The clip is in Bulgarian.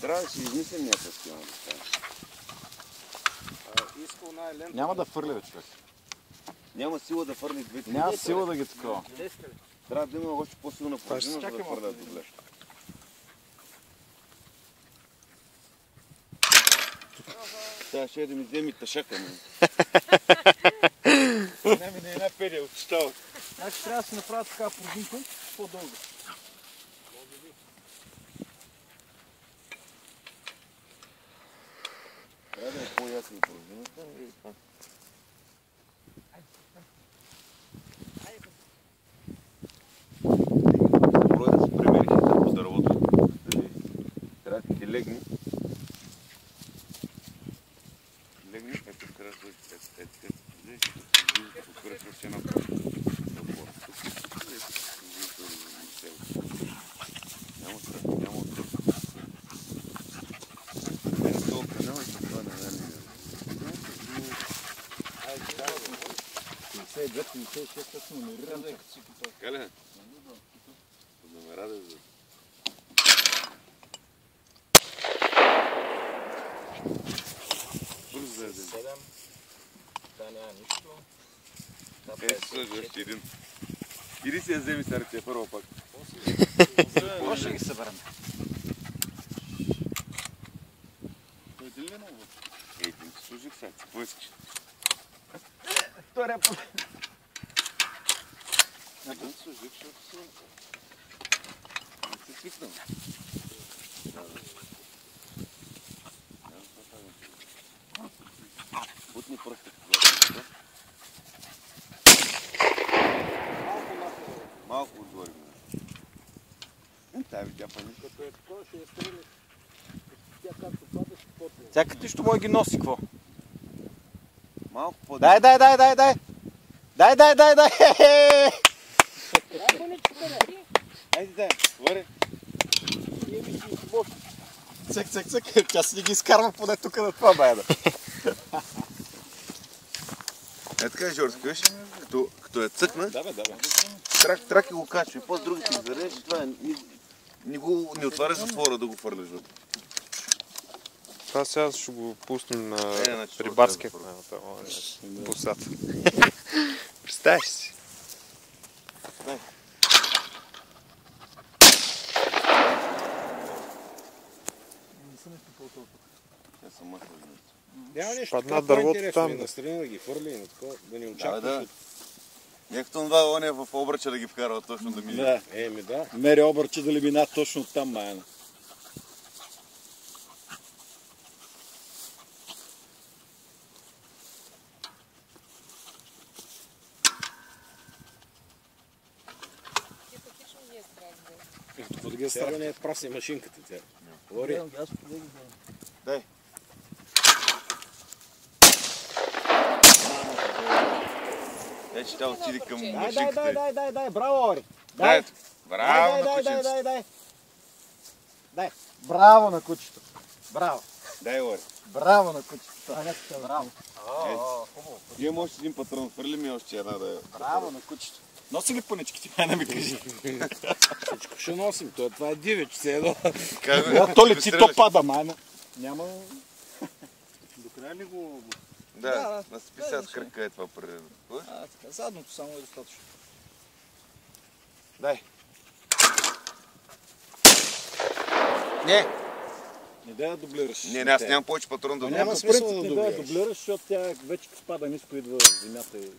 Трябва да си измислим някаква схема да стане. Няма да фърли, бе, човек. Няма сила да фърли двете. Няма сила да ги такова. Трябва да има още по-силна пружина, за да фърлят добре. Сега ще да ми вземи тъшака ми. Не ми не е една педия от става. Значи трябва да си направят такава пружинка по-дълго. Трябва да е по-ясна пружината. Добро е да се премериш там по дървото. Трябва да ти легни. Легни, ето вкара той, ето вкара още една няма страх, няма отдър. Ето това канал и това не е. 52-56 номерирам. Така ли? Номера да за... Бързо да ядем. 7. Да, няма нищо. Ето сложи още един. Иди си я вземи старите първо пак. Какво ще ги съберем? Дойде ли много? Ей, ти ми се служих сега, какво искаш? Втория път. Не да ми служих, защото си... Не се свикнам. Бутни пръстът. Малко отгоре. Тая видя пани. Като е такова, ще я стрели. Тя както пада, ще потне. Тя като нищо мой ги носи, какво? Малко по... Дай! Дай! Айде дай, вари. Цък. Тя си ги изкарва поне тук на това, бе, да. Е така, Жорски, виж, като я цъкна, Да, бе. трак и го качва. И после другите ги зарежеш, това не отваряш затвора да го фърляш вътре. Това сега ще го пуснем на значи рибарския пусат. Представяш си? Дай. Я съм махал. Няма нещо Падна така дървото по-интересно там, и да. настрани да ги фърли и на такова, да не Да, очакваш. да. Някакто това он е в обръча да ги вкарва точно да мине. Да. Еми да. Мери обърче дали мина точно там, майна. Какво да ги страда, не е прасне машинката тя. Говори. Дай. Дай, че тя отиде към машинката. Дай, браво, Ори. Дай. Браво на кученцето. Дай. Браво на кучето. Браво. Дай, Ори. Браво на кучето. Браво. Имам още един патрон, фърли ми още една да я... Браво на кучето. Носи ли пъничките, майна ми кажи. Всичко ще носим. Това е дивеч, все едно. То лети, то пада, майна. Няма... До края ли го... Да, на списат с кръка е това преди. Така, задното само е достатъчно. Дай. Не дай да дублираш. Не, аз нямам повече патрон да Няма дублирам. смисъл да Не дай да дублираш. дублираш, защото тя вече като пада ниско идва в земята и...